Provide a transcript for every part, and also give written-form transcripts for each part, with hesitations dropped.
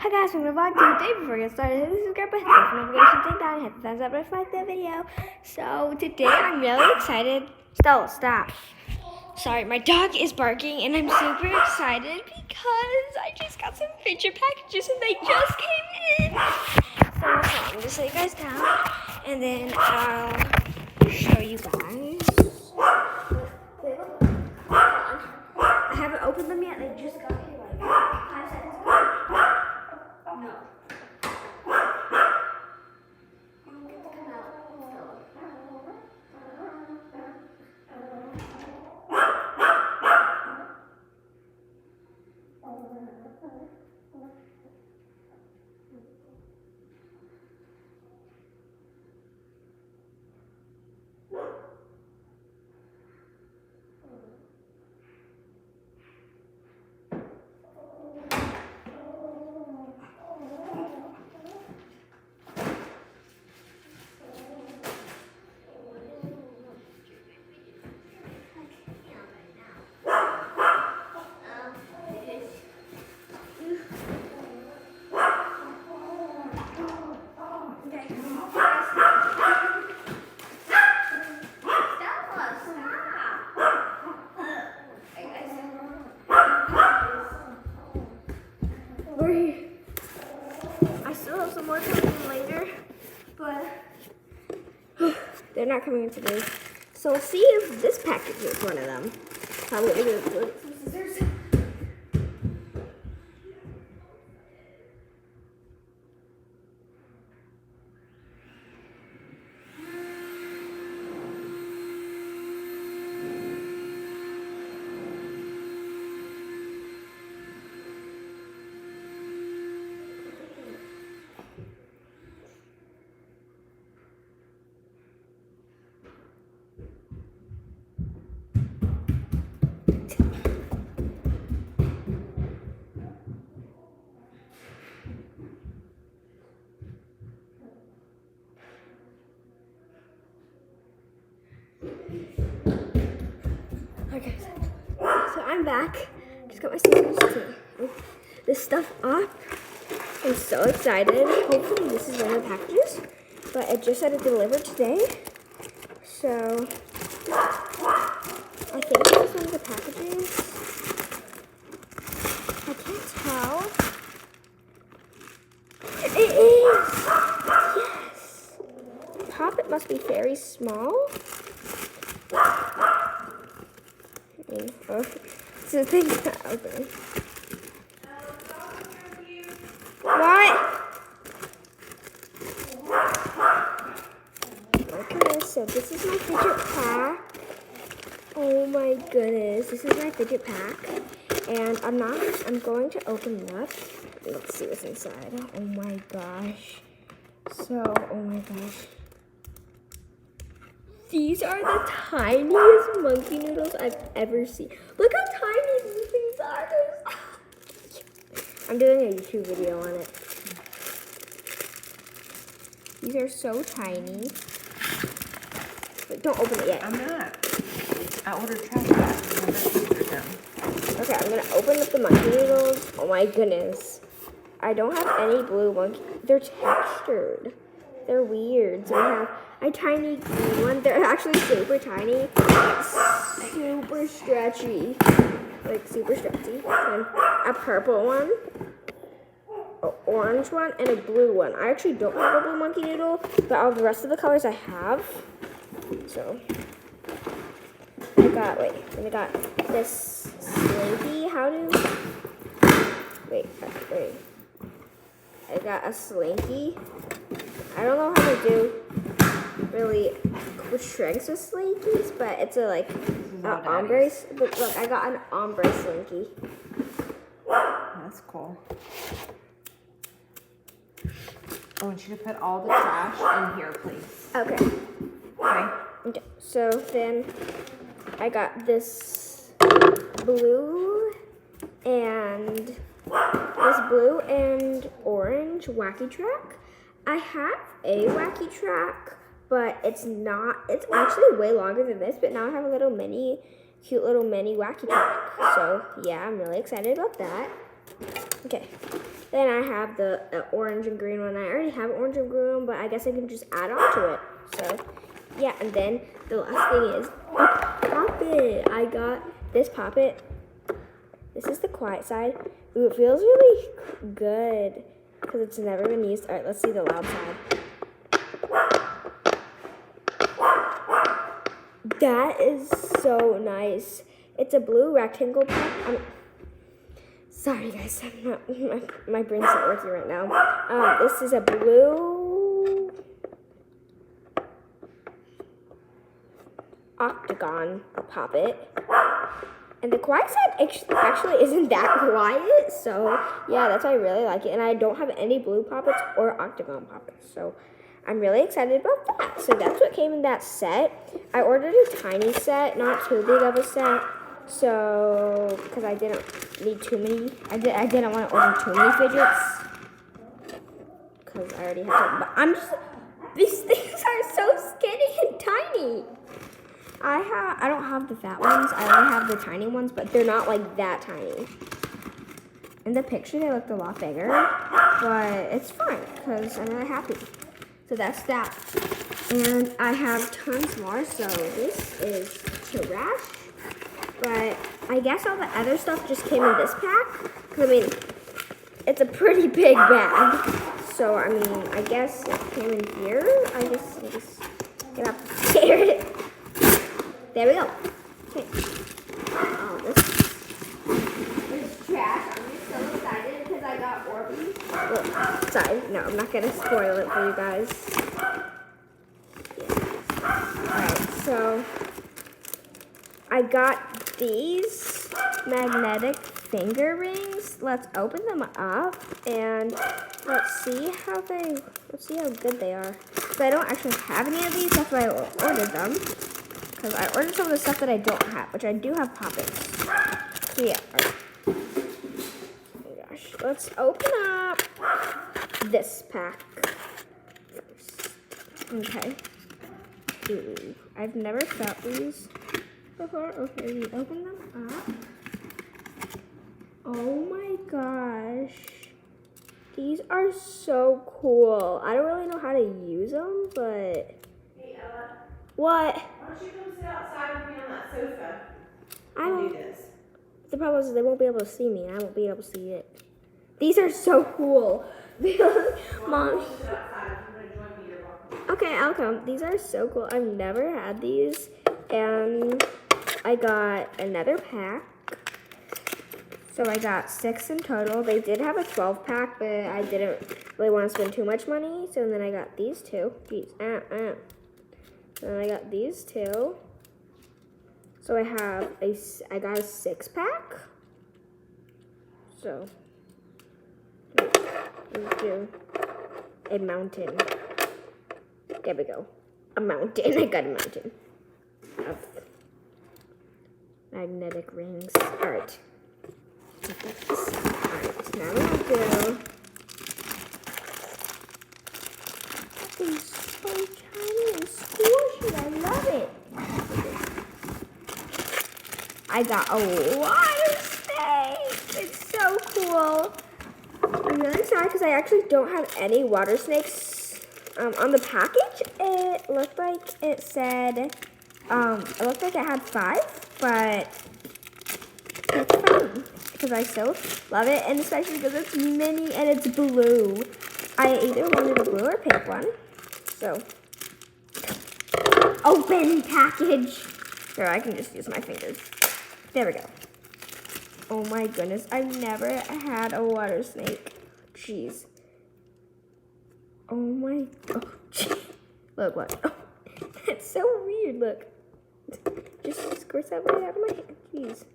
Hi guys, welcome to vlog today. Before we get started, hit the subscribe button, hit the notification thing down, hit the thumbs up if you like the video. So today I'm really excited. Stella, stop. Sorry, my dog is barking and I'm super excited because I just got some fidget packages and they just came in. So I'm just lay you guys down and then I'll show you guys. I haven't opened them yet, they just got here like 5 seconds ago. No. I'm going to come out. I still have some more coming later, but they're not coming in today. So we'll see if this package is one of them. Probably gonna put some scissors. Okay, so I'm back. Just got my scissors to open this stuff up. I'm so excited. Hopefully this is one of the packages, but it just said it delivered today. So I think this is one of the packages. I can't tell. It is! Yes! The top, it must be very small. Oh, it's the thing not open. What? Okay, so this is my fidget pack. Oh my goodness, this is my fidget pack. And I'm going to open it up. Let's see what's inside. Oh my gosh. Oh my gosh. These are the tiniest monkey noodles I've ever seen. Look how tiny these things are. I'm doing a YouTube video on it. These are so tiny. But don't open it yet. I'm not. I ordered trash bags and them. Okay, I'm gonna open up the monkey noodles. Oh my goodness. I don't have any blue monkey. They're textured. They're weird. So we have a tiny green one. They're actually super tiny, super stretchy, like super stretchy. And a purple one, an orange one, and a blue one. I actually don't have a blue monkey noodle, but all the rest of the colors I have. So I got this Slinky. Wait. I got a Slinky. I don't know how to do really with strengths with Slinkies, but it's a ombre. But look, I got an ombre Slinky. That's cool. I want you to put all the trash in here, please. Okay. Okay. So then I got this blue and orange wacky track. I have a wacky track, but it's actually way longer than this, but now I have a cute little mini wacky track. So yeah, I'm really excited about that. Okay, Then I have the orange and green one. I already have an orange and green one, but I guess I can just add on to it. So, yeah, and then the last thing is a poppet. I got this poppet. This is the quiet side. Ooh, it feels really good because it's never been used. All right, let's see the loud side. That is so nice. It's a blue rectangle pop. Sorry guys, I'm not, my brain's not working right now. This is a blue octagon poppet. And the quiet side actually isn't that quiet, so yeah, that's why I really like it. And I don't have any blue poppets or octagon poppets, so I'm really excited about that. So that's what came in that set. I ordered a tiny set, not too big of a set, so because I didn't need too many. I didn't want to order too many fidgets because I already have them. But these things are so skinny and tiny. I don't have the fat ones. I only have the tiny ones, but they're not like that tiny. In the picture, they looked a lot bigger, but it's fine because I'm really happy. So that's that. And I have tons more, so this is trash. But I guess all the other stuff just came in this pack. I mean, it's a pretty big bag. So, I mean, I guess it came in here. I just get up and tear it. There we go. Okay. Oh, this is trash. I'm just so excited because I got Orbeez. Well, sorry, no, I'm not going to spoil it for you guys. Yeah. Alright, so I got these magnetic finger rings. Let's open them up and let's see how good they are. So I don't actually have any of these, that's why I ordered them. Because I ordered some of the stuff that I don't have, which I do have poppets. So yeah. Right. Oh my gosh. Let's open up this pack first. Okay. Ooh, I've never felt these before. Okay, we open them up. Oh my gosh. These are so cool. I don't really know how to use them, but... Hey, Ella. What? Why don't you come sit outside with me on that sofa I and don't. do this? The problem is they won't be able to see me, and I won't be able to see it. These are so cool. Mom. Okay, I'll come. These are so cool. I've never had these, and I got another pack. So I got 6 in total. They did have a 12 pack, but I didn't really want to spend too much money. So then I got these two. And I got these two. So I got a 6 pack. So let's do a mountain. There we go. A mountain. I got a mountain of magnetic rings. All right. Alright, now we'll do. It's so tiny and squishy. I love it. I got a water snake. It's so cool. I'm really sorry because I actually don't have any water snakes. On the package, it looked like it said, it looked like it had 5, but it's fine. Because I still love it, and especially because it's mini and it's blue. I either wanted a blue or pink one. So, open package. Here, I can just use my fingers. There we go. Oh my goodness, I've never had a water snake. Jeez. Oh my, oh, geez. Look, what? Oh, that's so weird, look. Just squirts that right out of my hand, jeez.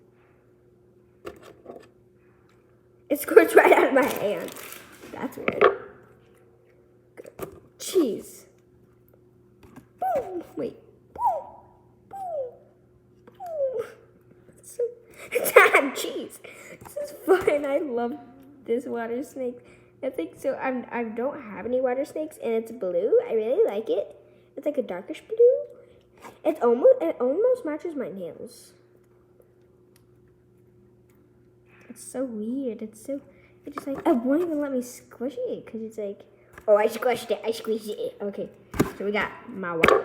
It squirts right out of my hand. That's weird. Good. Cheese. Boom. Wait. Boom. Boom. Boom. So, cheese. This is fun. I love this water snake. I think so. I don't have any water snakes, and it's blue. I really like it. It's like a darkish blue. It almost matches my nails. It's so weird. It just like, it won't even let me squish it because it's like, oh, I squished it. I squeezed it. Okay, so we got my water.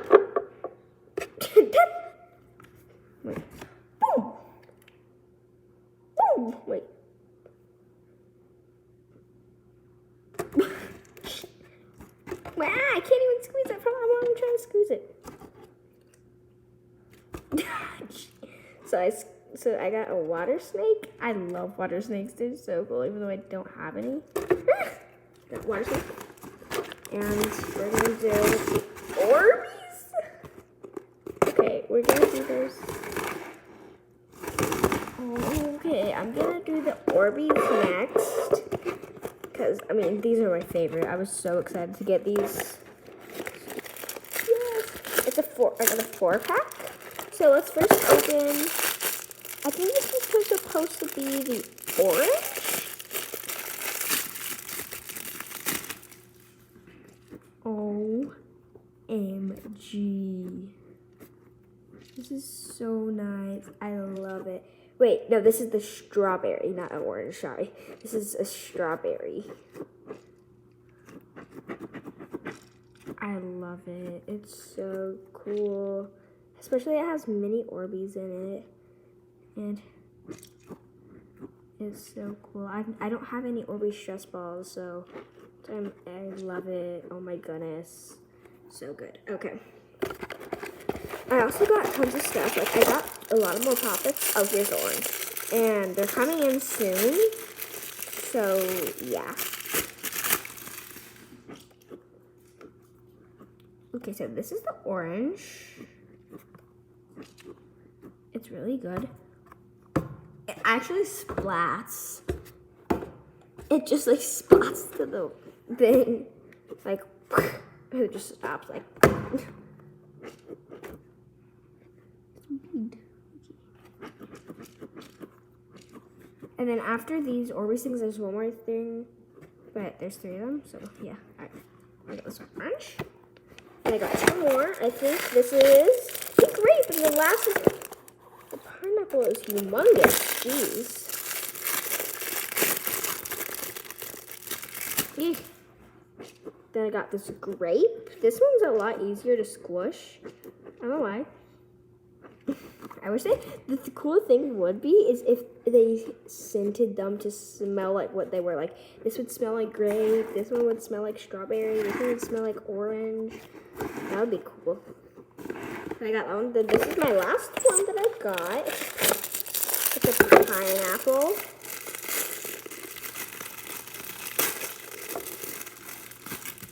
Wait. Boom. Boom. Wait. I can't even squeeze it. From how long I'm trying to squeeze it. So I got a water snake. I love water snakes. They're so cool, even though I don't have any. Got water snake. And we're gonna do the Orbeez. Okay, we're gonna do those. Okay, I'm gonna do the Orbeez next. Because, I mean, these are my favorite. I was so excited to get these. Yes. It's I got a 4-pack. So let's first open. I think this is supposed to be the orange. OMG. This is so nice. I love it. Wait, no, this is the strawberry, not an orange, sorry. This is a strawberry. I love it. It's so cool. Especially it has mini Orbeez in it. And it's so cool. I don't have any Orbeez stress balls, so I love it. Oh my goodness. So good. Okay. I also got tons of stuff. Like, I got a lot of more Poppets. Oh, here's the orange. And they're coming in soon. So, yeah. Okay, so this is the orange. It's really good. It actually splats. It just, like, splats to the thing. Like, it just stops, like... And then after these Orbeez things, there's one more thing, but there's 3 of them, so yeah. All right, I got this orange, and I got 2 more. I think this is the grape, and the last is the pineapple is humongous. Jeez. Eek. Then I got this grape. This one's a lot easier to squish. I don't know why. I wish the cool thing would be is if they scented them to smell like what they were. Like, this would smell like grape, this one would smell like strawberry, this one would smell like orange. That would be cool. And I got that one. Then this is my last one that I got. It's a pineapple.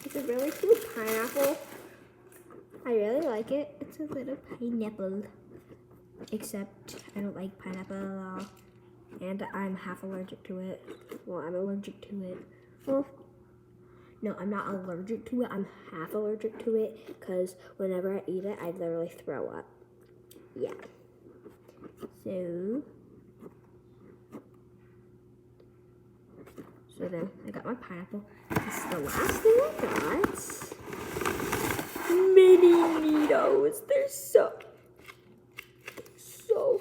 It's a really cute pineapple. I really like it. It's a little pineapple. Except I don't like pineapple at all. And I'm half allergic to it. Well, I'm allergic to it. Well, no, I'm not allergic to it. I'm half allergic to it because whenever I eat it, I literally throw up. Yeah. So then I got my pineapple. This is the last thing I got. Mini Neatos. They're so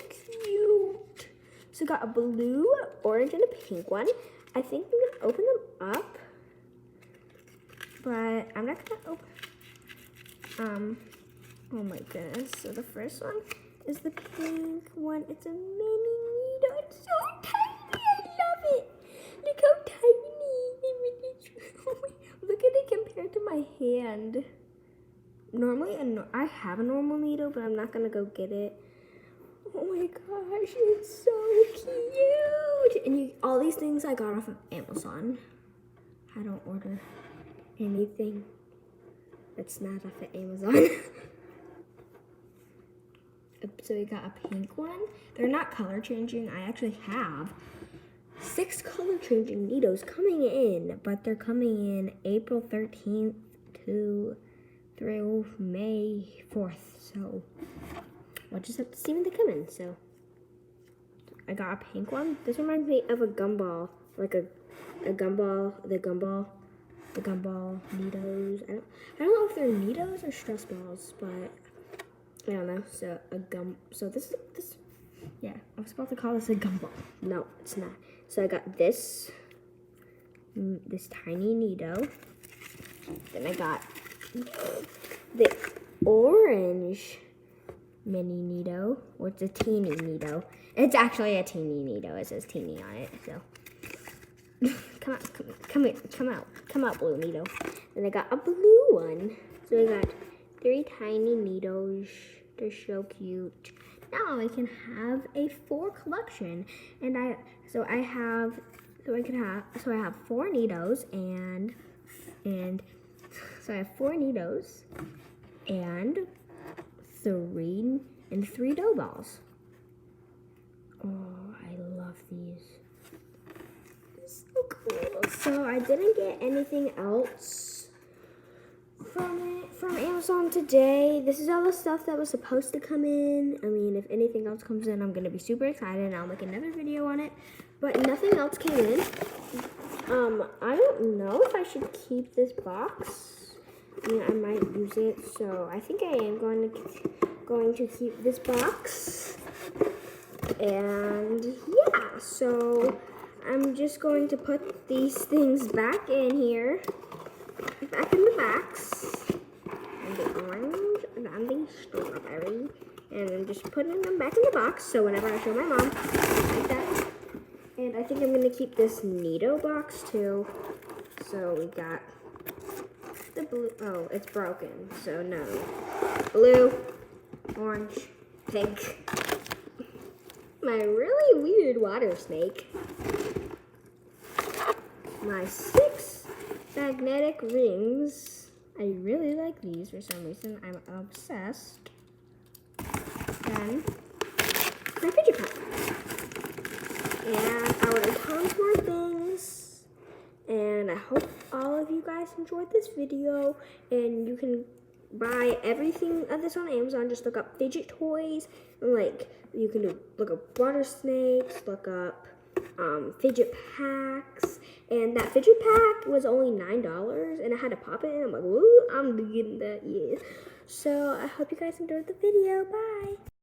cute. So I got a blue, orange, and a pink one. I think I'm gonna open them up, but I'm not gonna open. Oh my goodness. So the first one is the pink one. It's a mini Neato. It's so tiny. I love it. Look how tiny. Look at it compared to my hand. Normally, I have a normal Neato, but I'm not gonna go get it. Oh my gosh, it's so cute. And all these things I got off of Amazon. I don't order anything that's not off of Amazon. So we got a pink one. They're not color changing. I actually have 6 color changing Neatos coming in, but they're coming in April 13th through May 4th. So we'll just have to see when they come in. So I got a pink one. This reminds me of a gumball, like a gumball, the gumball Neatos. I don't know if they're Neatos or stress balls, but I don't know. So So this. Yeah, I was about to call this a gumball. No, it's not. So I got this. this tiny Neato. Then I got the orange mini Neato, or it's a teeny Neato. It's actually a teeny Neato. It says teeny on it, so. Come out, blue Neato. Then I got a blue one. So I got 3 tiny Neatos. They're so cute. Now I can have a 4 collection, and I have 4 Neatos and so I have 4 Neatos and 3 dough balls. Oh, I love these. So cool. So I didn't get anything else from Amazon today. This is all the stuff that was supposed to come in. I mean, if anything else comes in, I'm gonna be super excited and I'll make another video on it. But nothing else came in. I don't know if I should keep this box. I mean, I might use it, so I think I am going to keep this box. And yeah, so I'm just going to put these things back in here, back in the box, and the orange and the strawberry, and I'm just putting them back in the box, so whenever I show my mom, like that. And I think I'm going to keep this Neato box too. So we got the blue, oh, it's broken, so no. Blue, orange, pink. My really weird water snake. My 6 magnetic rings. I really like these for some reason. I'm obsessed. Then my fidget pack. And I ordered tons more things. And I hope all of you guys enjoyed this video. And you can buy everything of this on Amazon. Just look up fidget toys. And like, you can look up water snakes, look up fidget packs. And that fidget pack was only $9. And I had to pop it in. I'm like, woo, I'm getting that, yeah. So I hope you guys enjoyed the video. Bye.